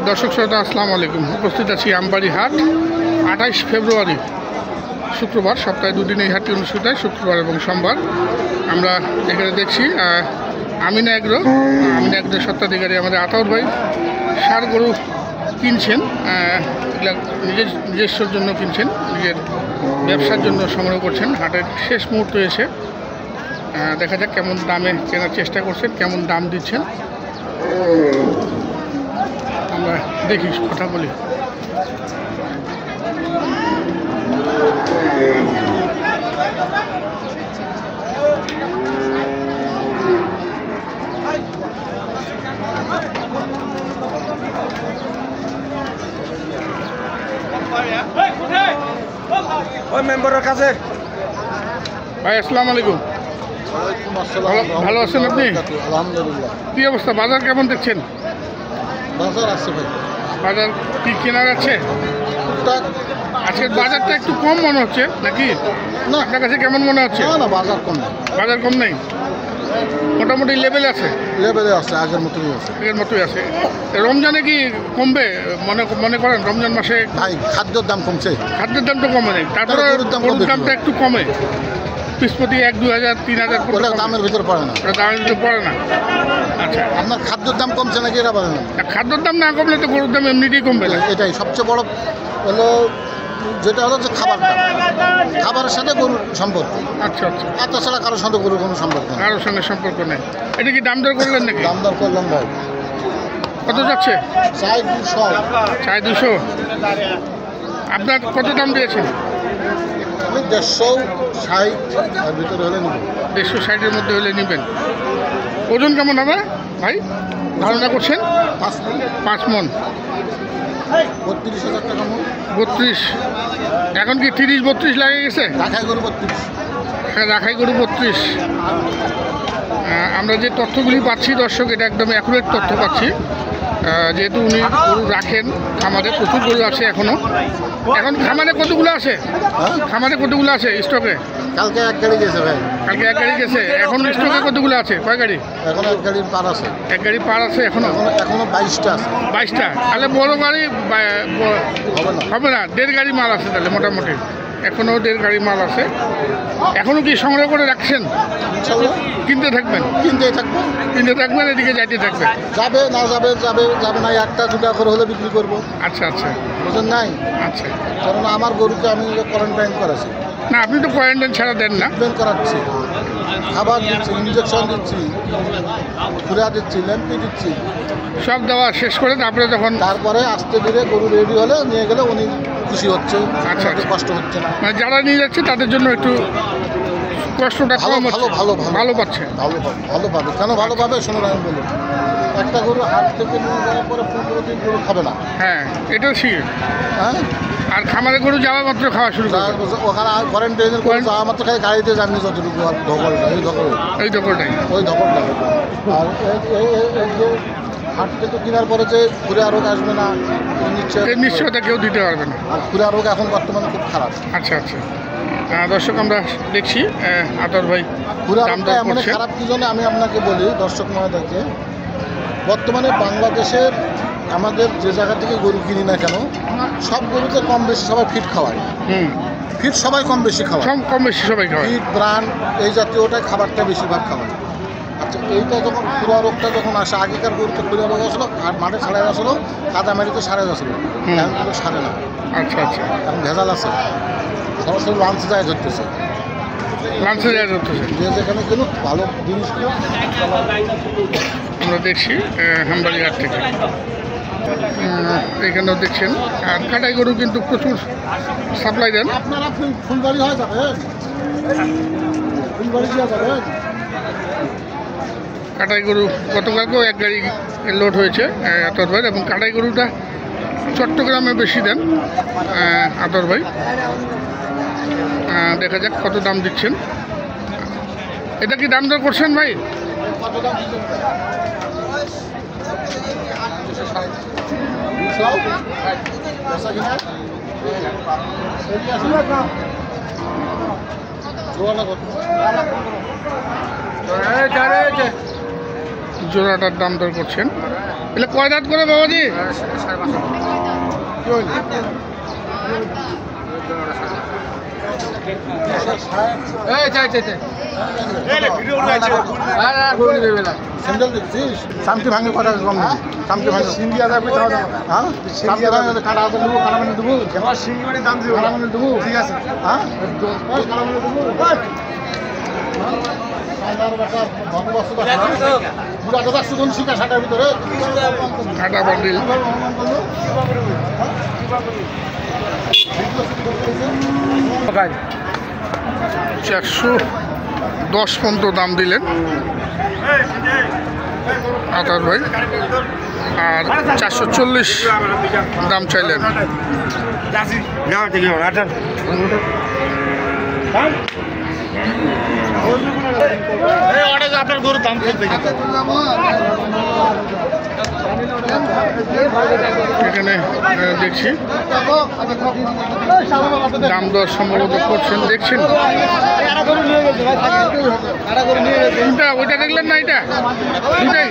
দর্শক শ্রোতা আসসালামু আলাইকুম। উপস্থিত আছি আমবাড়ি হাট। 28 ফেব্রুয়ারি শুক্রবার, সপ্তাহে দুদিন এই হাটটি অনুষ্ঠিত হয়, শুক্রবার এবং সোমবার। আমরা এখানে দেখছি আমিনা এগ্রোর স্বত্বাধিকারী আমাদের আতাউর ভাই ষাঁড় গরু কিনছেন। এগুলা নিজস্বর জন্য কিনছেন, নিজের ব্যবসার জন্য সংগ্রহ করছেন। হাটের শেষ মুহূর্তে এসে দেখা যাক কেমন দামে কেনার চেষ্টা করছেন, কেমন দাম দিচ্ছেন আমরা দেখি, কথা বলি। ওই মেম্বারের কাছে ভাই আসসালামু আলাইকুম। ভালো আছেন আপনি? আলহামদুলিল্লাহ। কি অবস্থা, বাজার কেমন দেখছেন? বাজার আছে ভাই, বাজার কি কেনা যাচ্ছে? আজকের বাজারটা একটু কম মনে হচ্ছে নাকি? না, আপনার কাছে কেমন মনে হচ্ছে? না বাজার কম না, বাজার কম নেই, মোটামুটি লেভেল আছে, লেভেলে আছে, আগের মতোই আছে। আগের মতোই আছে। রমজানে কি কমবে মনে করেন? রমজান মাসে ভাই খাদ্যের দাম কমছে, খাদ্যের দাম তো কমে নেই, তারপরে গরুর দামটা একটু কমে, পিসপতি 1-2 হাজার 3 হাজার দামের ভিতরে পড়ে না, দামের ভিতরে পড়ে না। আচ্ছা, আপনার খাদ্যের দাম কমছে নাকি এটা বলেন? খাদ্যের দাম না কমলে তো গরুর দাম এমনিতেই কমবে না। এটাই সবচেয়ে বড় হলো, যেটা হলো যে খাবার দাম, খাবারের সাথে গরুর সম্পর্ক। আচ্ছা আচ্ছা, আর তাছাড়া কারোর সাথে গরুর কোনো সম্পর্ক নেই, কারোর সঙ্গে সম্পর্ক নেই। এটা কি দাম দর করলেন নাকি? দাম দর করলাম ভাই। কত যাচ্ছে? চাই 200। আপনার কত দাম দিয়েছেন? আমি 160 এর ভিতরে হলে নেব। 160-এর মধ্যে হলে নেবেন। ওজন কেমন হবে ভাই, ধারণা করছেন? 5 মন। 32,000 টাকা মন। 32। এখন কি 30-32 লাগে গেছে? রাখাই গরু 32। হ্যাঁ, রাখাই গরু 32। আমরা যে তথ্যগুলি পাচ্ছি দর্শক, এটা একদম অ্যাকুরেট তথ্য পাচ্ছি। যেহেতু উনি গরু রাখেন, খামারে প্রচুর গরু আছে এখনও। এখন খামারে কতগুলো আছে? খামারে কতগুলো আছে স্টকে? কালকে এক গাড়ি গেছে ভাই। কালকে এক গাড়ি গেছে। এখন স্টকে কতগুলো আছে? কয় গাড়ি? এখন এক গাড়ির পার আছে। এক গাড়ি পার আছে এখনো? এখনো 22টা আছে। 22টা? তাহলে বড় গাড়ি হবে না, 1.5 গাড়ি মাল আছে তাহলে মোটামুটি। এখনও 1.5 গাড়ি মাল আছে। এখনও কি সংগ্রহ করে রাখছেন? কিনতে থাকবেন? কিনতে থাকবেন, এদিকে যাইতে থাকবেন। যাবে না যাবে না, 1-2টা করে হলে বিক্রি করবো। আচ্ছা আচ্ছা, বুঝলেন নাই? আচ্ছা, কারণ আমার গরুকে আমি কোয়ারেন্টাইন করেছি। না আপনি তো কোয়ারেন্টাইন ছাড়া দেন না? করাচ্ছি, খাবার দিচ্ছি, ইঞ্জেকশন দিচ্ছি, খুঁড়া দিচ্ছি, ল্যাম্পি দিচ্ছি, সব দেওয়া শেষ করে তারপরে আস্তে ধীরে গরু রেডি হলে নিয়ে গেলে উনি খুশি হচ্ছে। আচ্ছা, কষ্ট হচ্ছে না। মানে যারা নিয়ে যাচ্ছে তাদের জন্য একটু কষ্টটা কম হচ্ছে, ভালো পাচ্ছে। ভালো পাবে। কেন ভালো পাবে শুনুন, আমি বলি, একটা গরু হাট থেকে নিয়ে যাওয়ার পরে 15 দিন গরু খাবে না। হ্যাঁ, এটাও ঠিক। হ্যাঁ, আর খামারে গরু যাওয়া মাত্র খাওয়া শুরু করে। ওখানে কোয়ারেন্টাইনের করে যাওয়া মাত্র খালি গাড়িতে জানি যতটুকু, আর ধকলটা ওই ধকলটাই। আর এই যে হাট থেকে কেনার পরে যে খুরা রোগ আসবে না, নিশ্চয়তা কেউ দিতে পারবে না। আর খুরা রোগ এখন বর্তমানে খুব খারাপ। আচ্ছা আচ্ছা, দর্শক আমরা দেখছি আতর ভাই খুরা রোগটা এমন খারাপ কি জন্য আমি আপনাকে বলি দর্শক মহোদয়কে, বর্তমানে বাংলাদেশের আমাদের যে জায়গা থেকে গরু কিনি না কেন, সব গরুতে কম বেশি সবাই ফিট খাওয়ায়। ফিট সবাই কম বেশি খাওয়ায়, সবাই খাওয়ায়। ফিট, ব্রান এই জাতীয়টাই খাবারটা বেশিরভাগ খাওয়ায়। আচ্ছা, এইটা যখন খুরা রোগটা যখন আসে, আগেকার গরুতে খুরা রোগ আসলো আর মাঠে ছাড়াই আসলো, কাদামারিতে সারাই আসলো, এখন কিন্তু সারে না। আচ্ছা আচ্ছা, এখন ভেজাল আছে, সরাসরি লাঞ্চে যায় ধরতেছে, যে যেখানে কিনুক ভালো জিনিস আমরা দেখছি আমবাড়ি হাট থেকে। এখানেও দেখছেন, আর কাটাই গরু কিন্তু প্রচুর সাপ্লাই দেন। আপনারা ফুলবাড়ি হয়ে যাবেন, ফুলবাড়ি দিয়ে যাবেন। কাটাই গরু গতকালকেও এক গাড়ি লোড হয়েছে আতর ভাই, এবং কাটাই গরুটা চট্টগ্রামে বেশি দেন আতর ভাই। দেখা যাক কত দাম দিচ্ছেন। এটা কি দাম দর করছেন ভাই? জোড়াটার দাম দর করছেন। এলে কয় দাঁত করে বাবাজি? স্যান্ডেল দেখছিস সামটি ভাঙে কথা কম দিবি সামটি ভাঙে সিঙ্গিয়া যাবে হ্যাঁ সামটি ভাঙে কাটা হাতে দেবো কাটা মানে দেবো আমার সিঙ্গি মানে দাম দেবো কাটা মানে দেবো ঠিক আছে হ্যাঁ কাটা মানে দেবো শিকা ষাটার ভিতরে কাটা বান্ডিল 410 পর্যন্ত দাম দিলেন আতার ভাই, আর 440 দাম চাইলেন। আপনার গরুর দাম এখানে দেখছি দাম দর সম্ভবত করছেন, দেখছেন ওইটা দেখলেন না, এটা দুটাই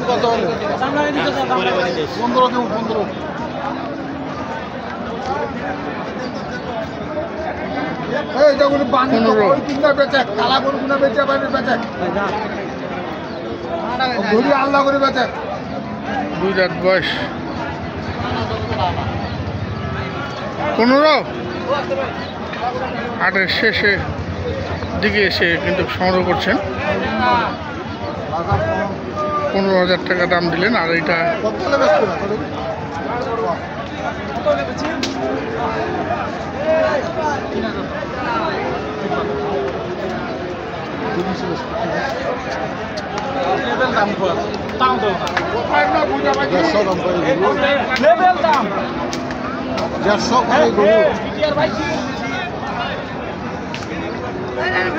কত হলো 15 দেব 15 এই যেগুলো বানি ওই তিনটা বেচে কালা গরুগুলো বেচে বাইরে বেচে ঘুরি আল্লাহ করে বেচে 2 দাঁত বয়স 15 হাটের শেষে দিকে এসে কিন্তু সংগ্রহ করছেন। 15,000 টাকা দাম দিলেন। আর এইটা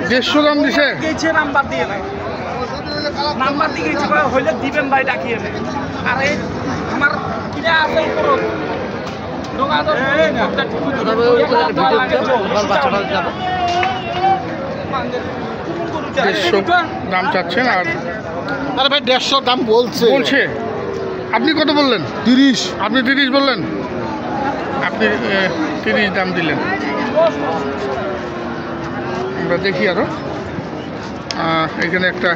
দেড়শো দাম দিছে। নাম্বার দিয়ে নাই, নাম্বার দিয়ে হইলে দিবেন ভাই ডাকিয়ে নেই। আর এই আমার কিনা আছে দাম চাচ্ছেন। আর আরে ভাই 150 দাম বলছে। আপনি কত বললেন? 30। আপনি 30 বললেন, আপনি 30 দাম দিলেন। আমরা দেখি আরো এখানে একটা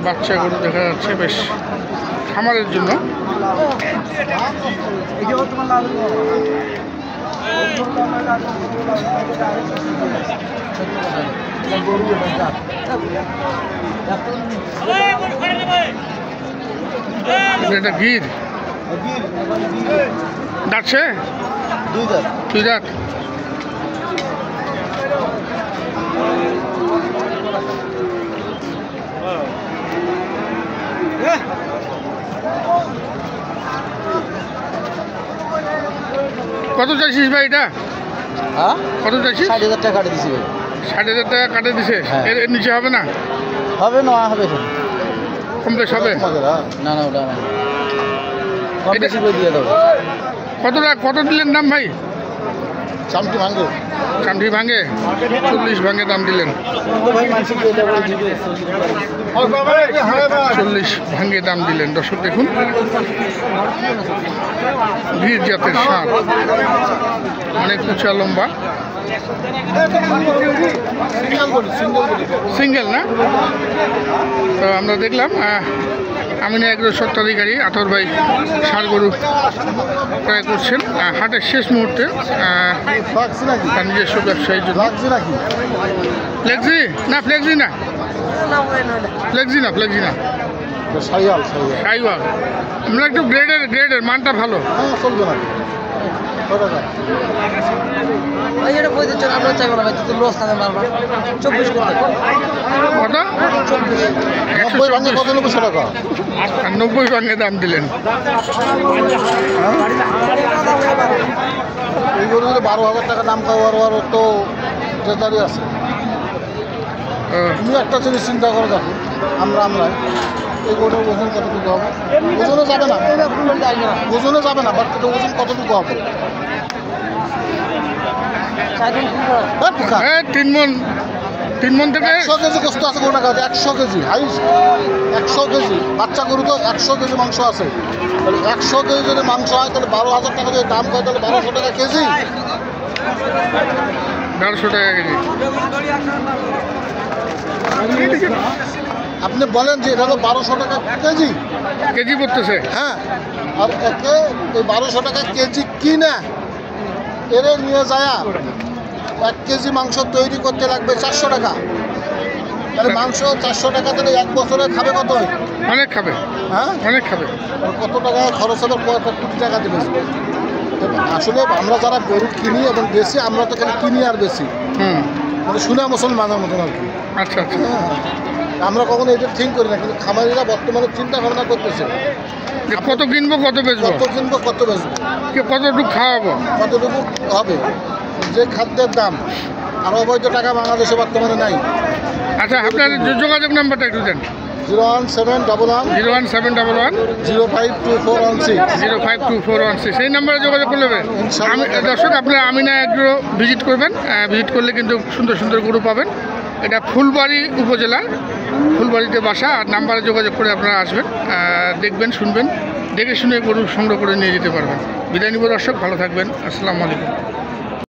বাচ্চা গরু দেখা যাচ্ছে, বেশ খামারের জন্য। এটা গির ডাকছে 2 দাঁত। কত চাইছিস ভাই এটা? হ্যাঁ কত চাইছিস? 60,000 টাকা কাটে দিছি ভাই। 60,000 টাকা কাটে দিছে। এর নিচে হবে না? হবে না, হবে কম বেশ হবে না না, ওটা কম বেশি করে দিয়ে দেবো। কত দিলেন দাম ভাই? চামটি ভাঙে, চামটি ভাঙে 40 ভাঙে দাম দিলেন। 40 ভাঙে দাম দিলেন। দর্শক দেখুন, গির জাতের ষাঁড়, অনেক উঁচা লম্বা, সিঙ্গেল না? তো আমরা দেখলাম আমিনা এগ্রো স্বত্বাধিকারী আতর ভাই ষাঁড় গরু ক্রয় করছেন হাটের শেষ মুহূর্তে তার নিজস্ব ব্যবসায়ীর জন্য। ফ্লেক্সি না, ফ্লেক্সি না, ফ্লেক্সি না, ফ্লেক্সি না, সাইওয়াল। আমরা একটু গ্রেডের মানটা ভালো। কত? 90 ভাঙে দাম দিলেন। এই গরু 12,000 টাকা দাম খাওয়ার তো ক্রেতারই আছে। তুমি একটা জিনিস চিন্তা করে দেখো, আমরা এই গরুটার ওজন কতটুকু হবে? ওজনে যাবে না, ওজনে যাবে না, বাট এটা ওজন কতটুকু হবে? এই পোকা। 3 মন থেকে 100 কেজি গোস্ত আছে গরুটার কাছে, 100 কেজি হাইস্ট, 100 কেজি। বাচ্চা গরু তো 100 কেজি মাংস আছে। তাহলে 100 কেজি যদি মাংস হয় তাহলে 12,000 টাকা যদি দাম হয় তাহলে 1200 টাকা কেজি। 1,200 টাকা কেজি। আপনি বলেন যে এটা তো 1200 টাকা কেজি। কেজি পড়তেছে। হ্যাঁ, আর একে এই 1200 টাকা কেজি কিনা এরে নিয়ে যায় 1 কেজি মাংস তৈরি করতে লাগবে 400 টাকা। তাহলে মাংস 400 টাকা তাহলে 1 বছরে খাবে কত? অনেক খাবে, হ্যাঁ, অনেক খাবে। আর কত টাকা খরচ হবে? কত কোটি টাকা দেবে। আসলে আমরা যারা গরু কিনি এবং বেশি, আমরা তো খালি কিনি আর বেশি, মানে শুনে মুসলমানের মতন আর কি। আচ্ছা আচ্ছা। হ্যাঁ, আমরা কখনো এটা থিঙ্ক করি না, কিন্তু খামারিরা বর্তমানে চিন্তা ভাবনা করতেছে যে কত কিনবো, কত বেচবো, কত কিনবো, কত বেচবো, কতটুকু খাওয়াবো, কতটুকু হবে। যে খাদ্যের দাম আর অবৈধ টাকা বাংলাদেশে বর্তমানে নাই। আচ্ছা, আপনার যোগাযোগ নাম্বারটা একটু দেন। 01711 01711 052416। 052416 সেই নাম্বারে যোগাযোগ করলে হবে। আমি দর্শক, আপনারা আমিনা এগ্রো ভিজিট করবেন। ভিজিট করলে কিন্তু সুন্দর সুন্দর গরু পাবেন। এটা ফুলবাড়ি উপজেলা, ফুলবাড়িতে বাসা। আর নাম্বারে যোগাযোগ করে আপনারা আসবেন, দেখবেন, শুনবেন, দেখে শুনে গরু সংগ্রহ করে নিয়ে যেতে পারবেন। বিদায় নিব দর্শক, ভালো থাকবেন। আসসালামু আলাইকুম।